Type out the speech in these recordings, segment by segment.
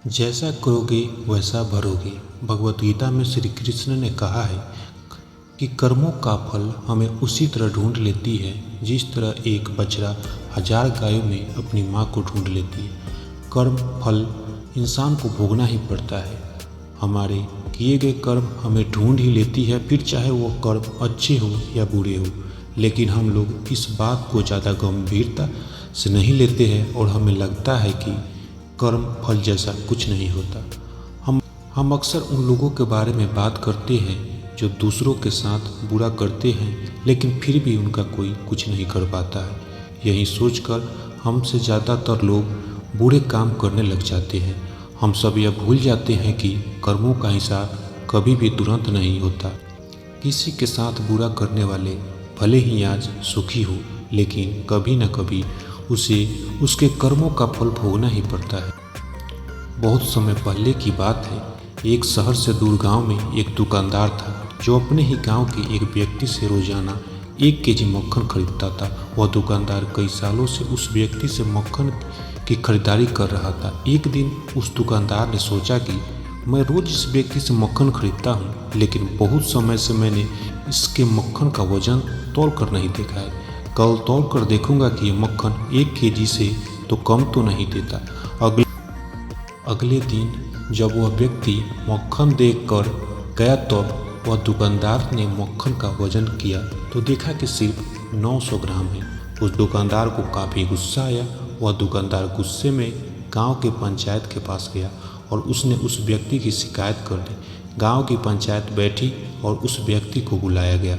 जैसा करोगे वैसा भरोगे। भगवत गीता में श्री कृष्ण ने कहा है कि कर्मों का फल हमें उसी तरह ढूंढ लेती है जिस तरह एक बछड़ा 1000 गायों में अपनी माँ को ढूंढ लेती है। कर्म फल इंसान को भोगना ही पड़ता है। हमारे किए गए कर्म हमें ढूंढ ही लेती है, फिर चाहे वो कर्म अच्छे हो या बुरे हो। लेकिन हम लोग इस बात को ज़्यादा गंभीरता से नहीं लेते हैं और हमें लगता है कि कर्म फल जैसा कुछ नहीं होता। हम अक्सर उन लोगों के बारे में बात करते हैं जो दूसरों के साथ बुरा करते हैं लेकिन फिर भी उनका कोई कुछ नहीं कर पाता है। यही सोचकर हमसे ज़्यादातर लोग बुरे काम करने लग जाते हैं। हम सब यह भूल जाते हैं कि कर्मों का हिसाब कभी भी तुरंत नहीं होता। किसी के साथ बुरा करने वाले भले ही आज सुखी हो, लेकिन कभी न कभी उसे उसके कर्मों का फल भोगना ही पड़ता है। बहुत समय पहले की बात है, एक शहर से दूर गांव में एक दुकानदार था जो अपने ही गांव के एक व्यक्ति से रोजाना 1 केजी मक्खन खरीदता था। वह दुकानदार कई सालों से उस व्यक्ति से मक्खन की खरीदारी कर रहा था। एक दिन उस दुकानदार ने सोचा कि मैं रोज इस व्यक्ति से मक्खन खरीदता हूँ, लेकिन बहुत समय से मैंने इसके मक्खन का वजन तौल कर नहीं देखा है। कल तौल कर देखूंगा कि ये मक्खन 1 केजी से तो कम तो नहीं देता। अगले दिन जब वह व्यक्ति मक्खन देख कर गया तब वह दुकानदार ने मक्खन का वजन किया तो देखा कि सिर्फ 900 ग्राम है। उस दुकानदार को काफ़ी गुस्सा आया। वह दुकानदार गुस्से में गांव के पंचायत के पास गया और उसने उस व्यक्ति की शिकायत कर दी। गांव की पंचायत बैठी और उस व्यक्ति को बुलाया गया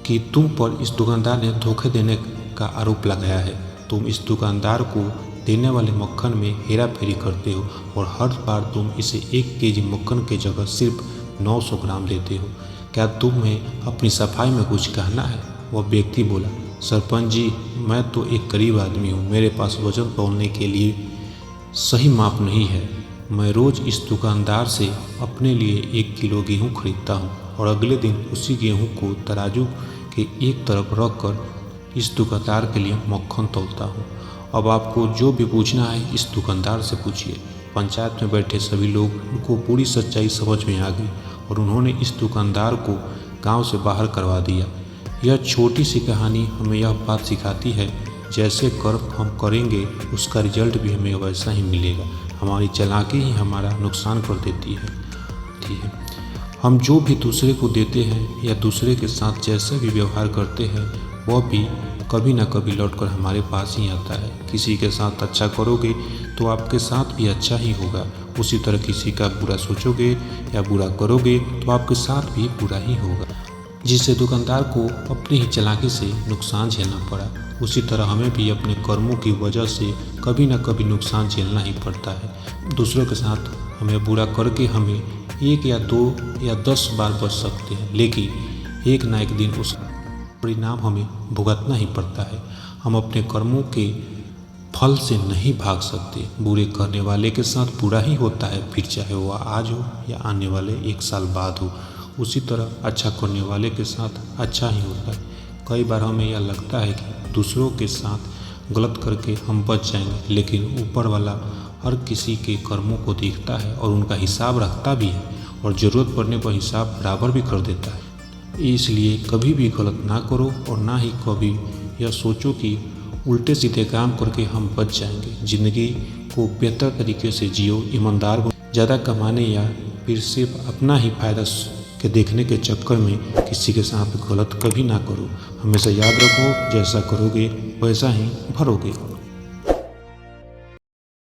कि तुम पर इस दुकानदार ने धोखे देने का आरोप लगाया है। तुम इस दुकानदार को देने वाले मक्खन में हेरा फेरी करते हो और हर बार तुम इसे 1 केजी मक्खन के जगह सिर्फ 900 ग्राम देते हो। क्या तुम्हें अपनी सफाई में कुछ कहना है? वह व्यक्ति बोला, सरपंच जी, मैं तो एक गरीब आदमी हूँ, मेरे पास वजन तौलने के लिए सही माप नहीं है। मैं रोज़ इस दुकानदार से अपने लिए 1 किलो गेहूँ खरीदता हूँ और अगले दिन उसी गेहूँ को तराजू के एक तरफ रख कर इस दुकानदार के लिए मक्खन तौलता हूँ। अब आपको जो भी पूछना है इस दुकानदार से पूछिए। पंचायत में बैठे सभी लोग को पूरी सच्चाई समझ में आ गई और उन्होंने इस दुकानदार को गांव से बाहर करवा दिया। यह छोटी सी कहानी हमें यह बात सिखाती है, जैसे कर्म हम करेंगे उसका रिजल्ट भी हमें वैसा ही मिलेगा। हमारी चालाकी ही हमारा नुकसान कर देती है। ठीक है, हम जो भी दूसरे को देते हैं या दूसरे के साथ जैसे भी व्यवहार करते हैं वह भी कभी ना कभी लौटकर हमारे पास ही आता है। किसी के साथ अच्छा करोगे तो आपके साथ भी अच्छा ही होगा। उसी तरह किसी का बुरा सोचोगे या बुरा करोगे तो आपके साथ भी बुरा ही होगा। जिससे दुकानदार को अपनी ही चालाकी से नुकसान झेलना पड़ा, उसी तरह हमें भी अपने कर्मों की वजह से कभी ना कभी नुकसान झेलना ही पड़ता है। दूसरों के साथ हमें बुरा करके हमें 1 या 2 या 10 बार बच सकते हैं, लेकिन एक ना एक दिन उसका परिणाम हमें भुगतना ही पड़ता है। हम अपने कर्मों के फल से नहीं भाग सकते। बुरे करने वाले के साथ बुरा ही होता है, फिर चाहे वह आज हो या आने वाले 1 साल बाद हो। उसी तरह अच्छा करने वाले के साथ अच्छा ही होता है। कई बार हमें यह लगता है कि दूसरों के साथ गलत करके हम बच जाएंगे, लेकिन ऊपर वाला हर किसी के कर्मों को देखता है और उनका हिसाब रखता भी है और ज़रूरत पड़ने पर हिसाब बराबर भी कर देता है। इसलिए कभी भी गलत ना करो और ना ही कभी यह सोचो कि उल्टे सीधे काम करके हम बच जाएंगे। ज़िंदगी को बेहतर तरीके से जियो, ईमानदार बनो। ज़्यादा कमाने या फिर सिर्फ अपना ही फायदा के देखने के चक्कर में किसी के साथ गलत कभी ना करो। हमेशा याद रखो, जैसा करोगे वैसा ही भरोगे।